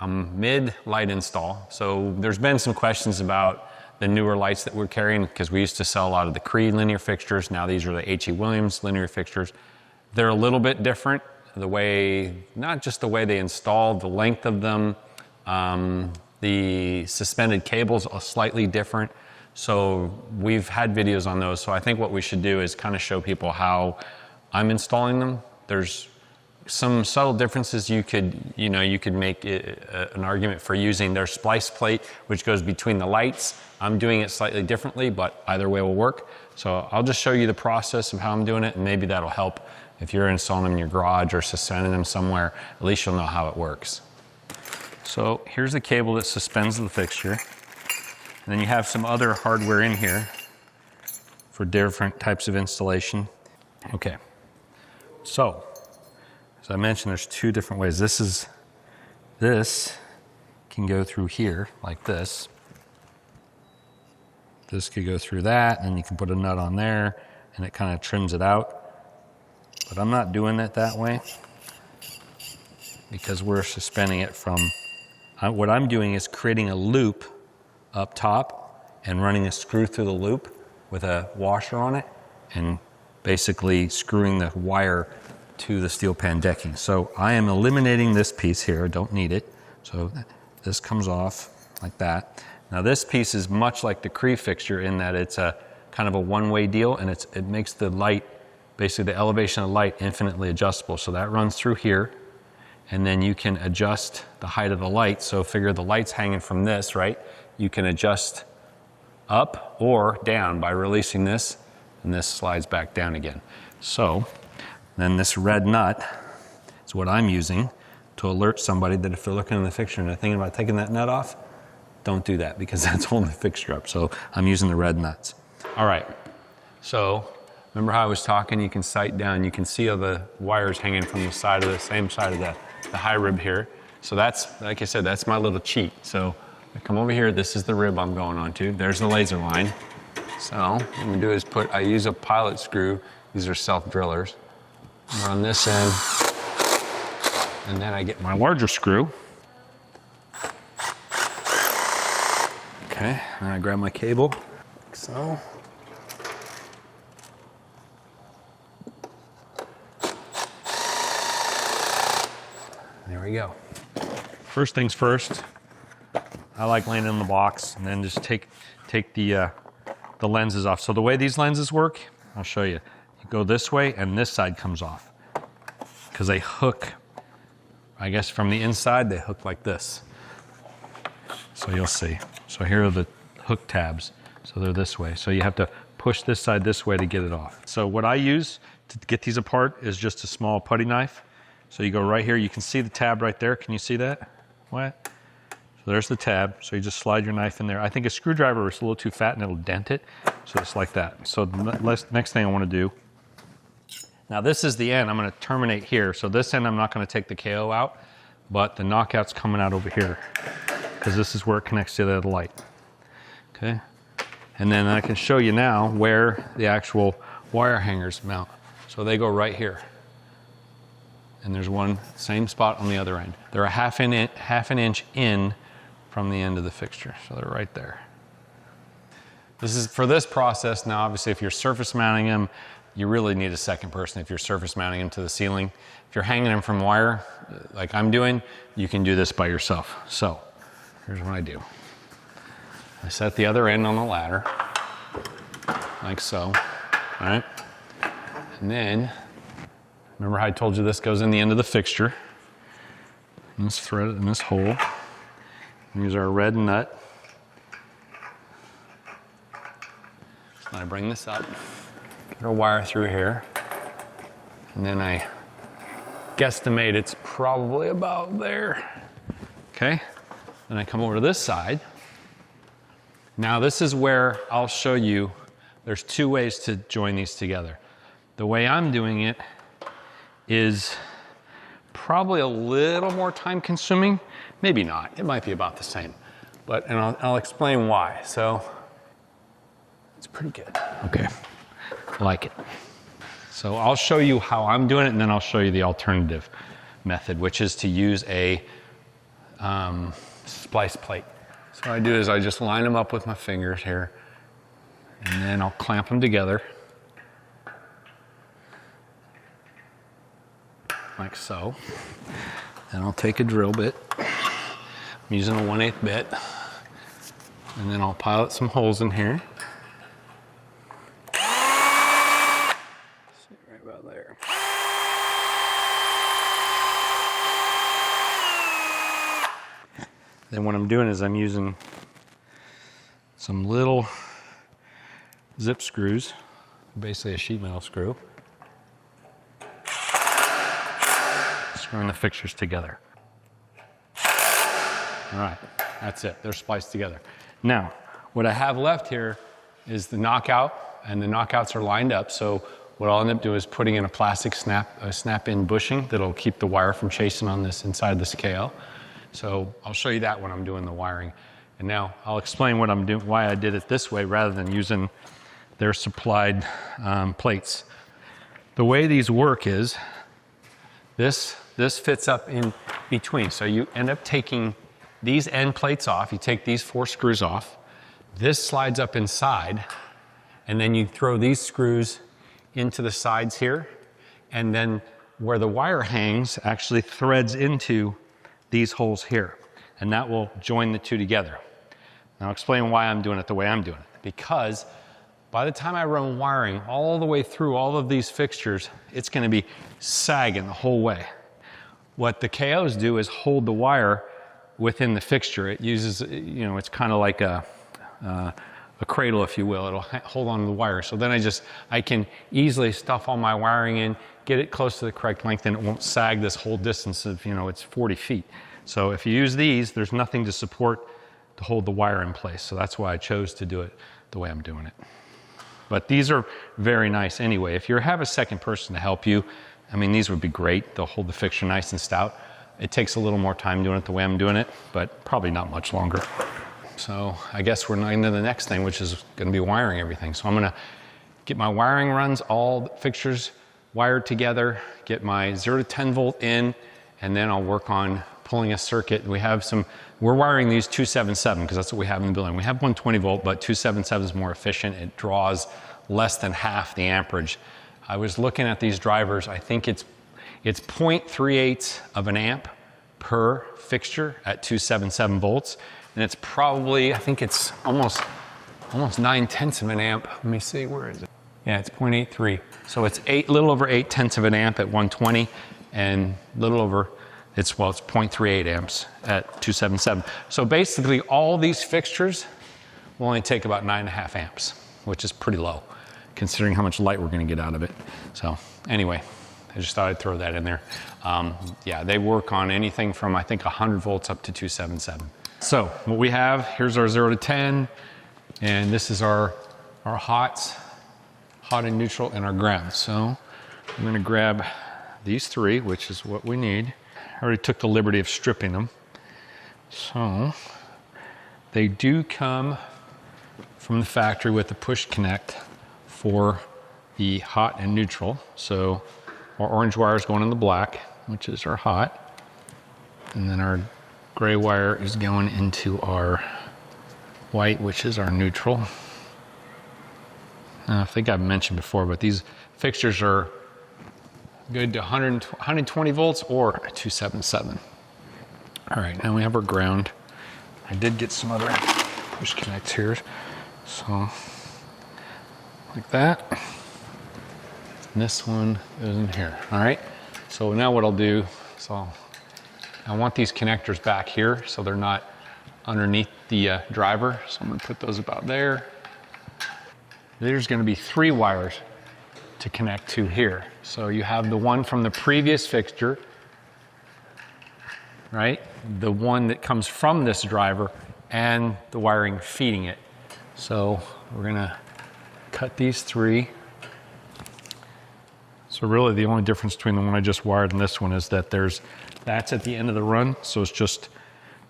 I'm mid light install. So there's been some questions about the newer lights that we're carrying, because we used to sell a lot of the Cree linear fixtures. Now these are the H.E. Williams linear fixtures. They're a little bit different. The way, not just the way they install, the length of them, the suspended cables are slightly different. So we've had videos on those. So I think what we should do is kind of show people how I'm installing them. There's some subtle differences. You could make an argument for using their splice plate, which goes between the lights. I'm doing it slightly differently, but either way will work. So I'll just show you the process of how I'm doing it, and maybe that'll help if you're installing them in your garage or suspending them somewhere. At least you'll know how it works. So here's the cable that suspends the fixture. And then you have some other hardware in here for different types of installation. Okay, so as I mentioned, there's two different ways. This can go through here like this. This could go through that, and you can put a nut on there, and it kind of trims it out. But I'm not doing it that way because we're suspending it from, what I'm doing is creating a loop up top and running a screw through the loop with a washer on it and basically screwing the wire to the steel pan decking. So I am eliminating this piece here, I don't need it. So this comes off like that. Now this piece is much like the Cree fixture in that it's a kind of a one-way deal, and it makes the light, basically the elevation of light, infinitely adjustable. So that runs through here, and then you can adjust the height of the light. So figure the light's hanging from this, right? You can adjust up or down by releasing this, and this slides back down again. So then this red nut is what I'm using to alert somebody that if they're looking in the fixture and they're thinking about taking that nut off, don't do that, because that's holding the fixture up. So I'm using the red nuts. All right, so remember how I was talking, you can sight down, you can see all the wires hanging from the side of the same side of the high rib here. So that's, like I said, that's my little cheat. So I come over here, this is the rib I'm going onto. There's the laser line. So what I'm gonna do is I use a pilot screw. These are self-drillers. Run this in, and then I get my larger screw. Okay, and I grab my cable, like so. There we go. First things first, I like laying it in the box and then just take the lenses off. So the way these lenses work, I'll show you. You go this way and this side comes off because they hook, I guess from the inside, they hook like this. So you'll see. So here are the hook tabs. So they're this way. So you have to push this side this way to get it off. So what I use to get these apart is just a small putty knife. So you go right here, you can see the tab right there. Can you see that? What? So there's the tab. So you just slide your knife in there. I think a screwdriver is a little too fat and it'll dent it. So it's like that. So the next thing I want to do, now this is the end. I'm going to terminate here. So this end I'm not going to take the KO out, but the knockout's coming out over here because this is where it connects to the other light. Okay. And then I can show you now where the actual wire hangers mount. So they go right here. And there's one, same spot on the other end. They're a half an inch in from the end of the fixture. So they're right there. This is for this process. Now, obviously, if you're surface mounting them, you really need a second person if you're surface mounting them to the ceiling. If you're hanging them from wire, like I'm doing, you can do this by yourself. So here's what I do. I set the other end on the ladder, like so, all right? And then, remember how I told you this goes in the end of the fixture? And this thread in this hole. And use our red nut. So I bring this up, get a wire through here, and then I guesstimate it's probably about there. Okay? Then I come over to this side. Now this is where I'll show you, there's two ways to join these together. The way I'm doing it is probably a little more time consuming. Maybe not, it might be about the same. And I'll explain why. So it's pretty good. Okay, I like it. So I'll show you how I'm doing it and then I'll show you the alternative method, which is to use a splice plate. So what I do is I just line them up with my fingers here, and then I'll clamp them together, like so. Then I'll take a drill bit. I'm using a 1/8 bit, and then I'll pilot some holes in here. See, right about there. Then what I'm doing is I'm using some little zip screws, basically a sheet metal screw, screwing the fixtures together. All right, that's it. They're spliced together. Now, what I have left here is the knockout, and the knockouts are lined up. So what I'll end up doing is putting in a plastic snap-in bushing that'll keep the wire from chasing on this inside the scale. So I'll show you that when I'm doing the wiring. And now I'll explain what I'm doing, why I did it this way rather than using their supplied plates. The way these work is this fits up in between. So you end up taking these end plates off. You take these 4 screws off. This slides up inside, and then you throw these screws into the sides here, and then where the wire hangs actually threads into these holes here, and that will join the two together. Now I'll explain why I'm doing it the way I'm doing it. Because by the time I run wiring all the way through all of these fixtures, it's going to be sagging the whole way. What the KOs do is hold the wire within the fixture. It uses, it's kind of like a cradle, if you will. It'll hold on to the wire. So then I can easily stuff all my wiring in, get it close to the correct length, and it won't sag this whole distance of, it's 40 feet. So if you use these, there's nothing to support to hold the wire in place. So that's why I chose to do it the way I'm doing it. But these are very nice anyway. If you have a second person to help you, these would be great. They'll hold the fixture nice and stout. It takes a little more time doing it the way I'm doing it, but probably not much longer. So I guess we're into the next thing, which is going to be wiring everything. So I'm going to get my wiring runs, all the fixtures wired together, get my 0 to 10 volt in, and then I'll work on pulling a circuit. We're wiring these 277 because that's what we have in the building. We have 120 volt, but 277 is more efficient. It draws less than half the amperage. I was looking at these drivers. I think it's 0.38 of an amp per fixture at 277 volts. And it's probably, I think it's almost 9/10 of an amp. Let me see, where is it? Yeah, it's 0.83. So it's little over 8/10 of an amp at 120, and it's 0.38 amps at 277. So basically all these fixtures will only take about 9.5 amps, which is pretty low considering how much light we're gonna get out of it. So anyway, I just thought I'd throw that in there. Yeah, they work on anything from, I think, 100 volts up to 277. So what we have, here's our 0 to 10, and this is our hots, hot and neutral, and our ground. So I'm gonna grab these 3, which is what we need. I already took the liberty of stripping them. So they do come from the factory with the push connect for the hot and neutral. So our orange wire is going in the black, which is our hot. And then our gray wire is going into our white, which is our neutral. I think I've mentioned before, but these fixtures are good to 120 volts or 277. All right, now we have our ground. I did get some other push connects here. So like that. And this one goes in here. All right, so now what I'll do is I want these connectors back here so they're not underneath the driver. So I'm gonna put those about there. There's gonna be 3 wires to connect to here. So you have the one from the previous fixture, right? The one that comes from this driver and the wiring feeding it. So we're gonna cut these 3. So really the only difference between the one I just wired and this one is that that's at the end of the run. So it's just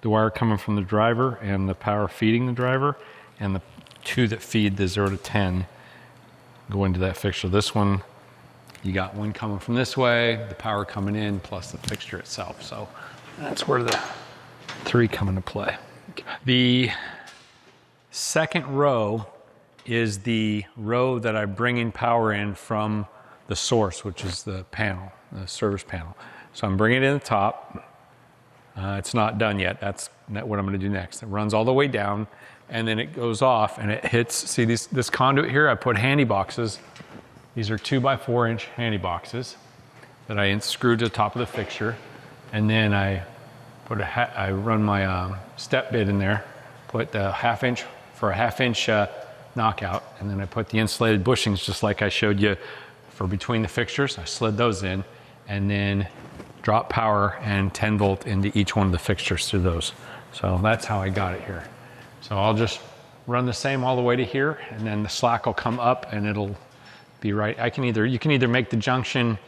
the wire coming from the driver and the power feeding the driver, and the 2 that feed the 0 to 10 go into that fixture. This one, you got one coming from this way, the power coming in, plus the fixture itself. So that's where the 3 come into play. The second row is the row that I bring in power in from the source, which is the panel, the service panel. So I'm bringing it in the top. It's not done yet. That's what I'm going to do next. It runs all the way down, and then it goes off, and it hits. See this conduit here? I put handy boxes. These are 2x4 inch handy boxes that I screwed to the top of the fixture, and then I run my step bit in there, put the 1/2 inch for a 1/2 inch knockout, and then I put the insulated bushings just like I showed you for between the fixtures. I slid those in, and then drop power and 10 volt into each one of the fixtures through those. So that's how I got it here. So I'll just run the same all the way to here, and then the slack will come up and it'll be right. You can either make the junction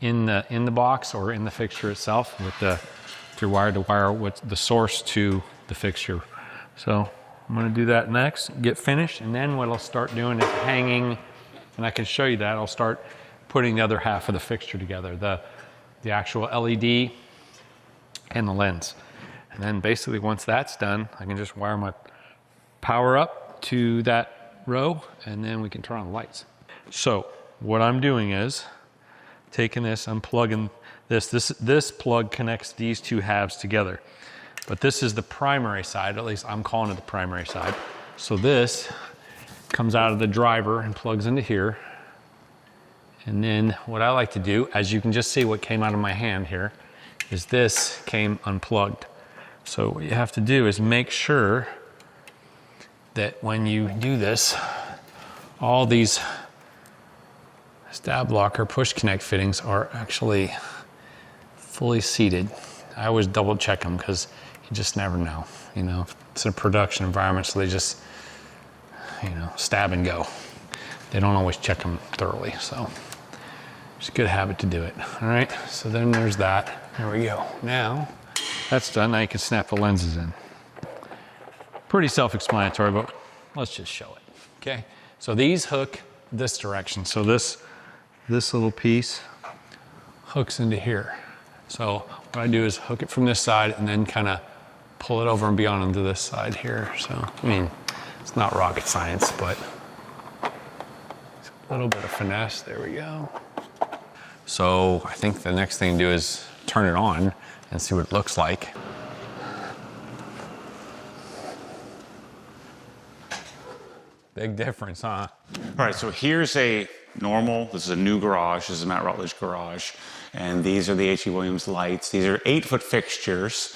in the box or in the fixture itself with through wire to wire with the source to the fixture. So I'm going to do that next, get finished, and then what I'll start doing is hanging, and I can show you that. I'll start putting the other half of the fixture together, the actual LED and the lens. And then basically once that's done, I can just wire my power up to that row, and then we can turn on the lights. So what I'm doing is taking this, I'm plugging this plug connects these two halves together. But this is the primary side, at least I'm calling it the primary side. So this comes out of the driver and plugs into here. And then what I like to do, as you can just see what came out of my hand here, is this came unplugged. So what you have to do is make sure that when you do this, all these stab lock or push connect fittings are actually fully seated. I always double check them because you just never know, you know. It's a production environment, so they just, you know, stab and go. They don't always check them thoroughly, so it's a good habit to do it. All right, so then there's that. There we go. Now that's done. Now you can snap the lenses in. Pretty self-explanatory, but let's just show it. Okay, so these hook this direction. So this little piece hooks into here. So what I do is hook it from this side and then kind of pull it over and beyond into this side here. So, I mean, it's not rocket science, but it's a little bit of finesse. There we go. So I think the next thing to do is turn it on and see what it looks like. Big difference, huh? All right, so here's a normal, this is a new garage, this is a Matt Rutledge garage, and these are the H.E. Williams lights. These are 8-foot fixtures.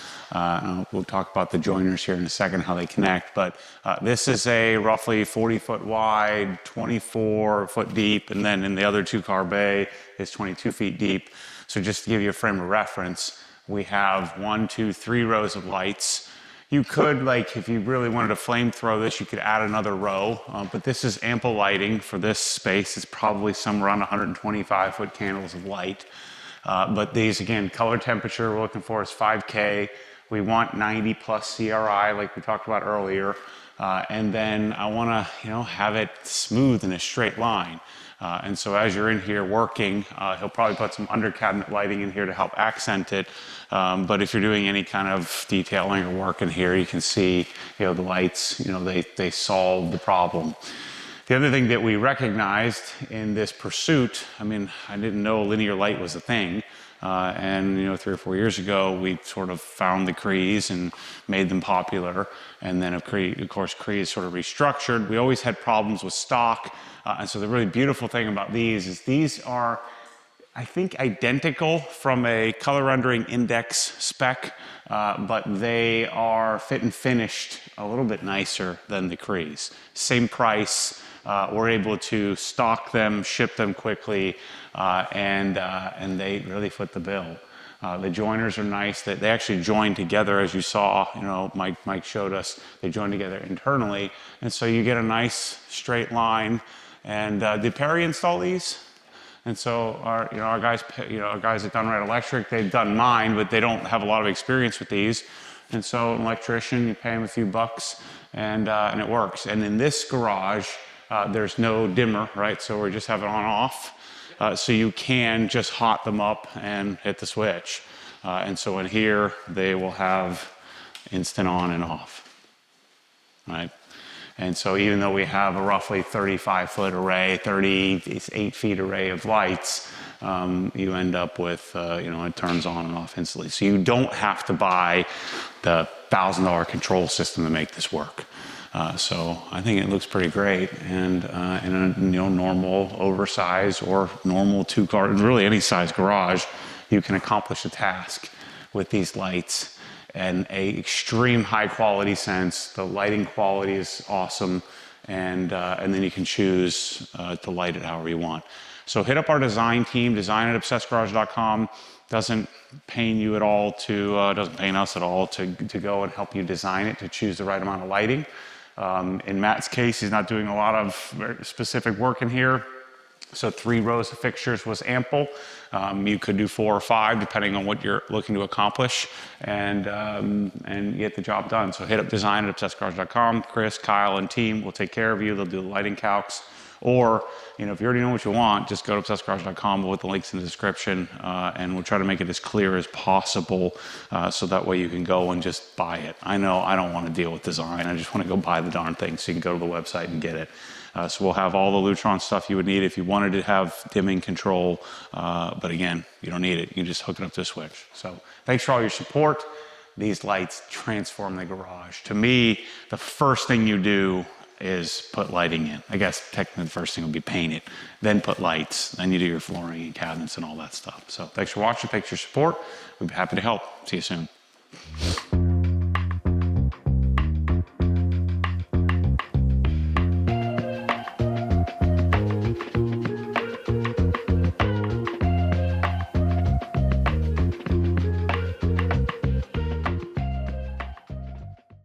We'll talk about the joiners here in a second, how they connect, but this is a roughly 40-foot wide, 24-foot deep, and then in the other two-car bay is 22 feet deep. So just to give you a frame of reference, we have 1, 2, 3 rows of lights. You could, like, if you really wanted to flamethrow this, you could add another row, but this is ample lighting for this space. It's probably somewhere around 125-foot candles of light. But these, again, color temperature we're looking for is 5K. We want 90 plus CRI, like we talked about earlier. And then I want to, you know, have it smooth in a straight line. And so as you're in here working, he'll probably put some under cabinet lighting in here to help accent it. But if you're doing any kind of detailing or work in here, you can see, you know, the lights, you know, they solve the problem. The other thing that we recognized in this pursuit, I mean, I didn't know linear light was a thing. And, you know, 3 or 4 years ago, we sort of found the Crees and made them popular. And then, of course, Crees sort of restructured. We always had problems with stock. And so the really beautiful thing about these is these are, I think, identical from a color rendering index spec, but they are fit and finished a little bit nicer than the Crees. Same price. We're able to stock them, ship them quickly, and they really foot the bill. The joiners are nice. They actually join together, as you saw. You know, Mike showed us. They join together internally, and so you get a nice straight line. And did Perry install these? And so our guys at Dunright Electric, they've done mine, but they don't have a lot of experience with these. And so an electrician, you pay him a few bucks, and it works. And in this garage, there's no dimmer, right? So we just have it on off. So you can just hot them up and hit the switch. And so in here, they will have instant on and off, right? And so even though we have a roughly 35-foot array, 38 feet array of lights, you end up with, it turns on and off instantly. So you don't have to buy the $1,000 control system to make this work. So I think it looks pretty great, and in a normal, oversized, or normal two-car, really any size garage, you can accomplish a task with these lights and a extreme high-quality sense. The lighting quality is awesome, and then you can choose to light it however you want. So hit up our design team, design@obsessedgarage.com. Doesn't pain you at all to, doesn't pain us at all to go and help you design it, to choose the right amount of lighting. In Matt's case, he's not doing a lot of very specific work in here, so 3 rows of fixtures was ample. You could do 4 or 5, depending on what you're looking to accomplish, and get the job done. So hit up design@obsessedgarage.com. Chris, Kyle, and team will take care of you. They'll do the lighting calcs. Or, if you already know what you want, just go to obsessedgarage.com with the links in the description, and we'll try to make it as clear as possible, so that way you can go and just buy it. I know I don't want to deal with design. I just want to go buy the darn thing, so you can go to the website and get it. So we'll have all the Lutron stuff you would need if you wanted to have dimming control, but again, you don't need it. You can just hook it up to a switch. So thanks for all your support. These lights transform the garage. To me, the first thing you do is put lighting in. I guess technically the first thing would be paint it, then put lights, then you do your flooring and cabinets and all that stuff. So thanks for watching, thanks for your support. We'd be happy to help. See you soon.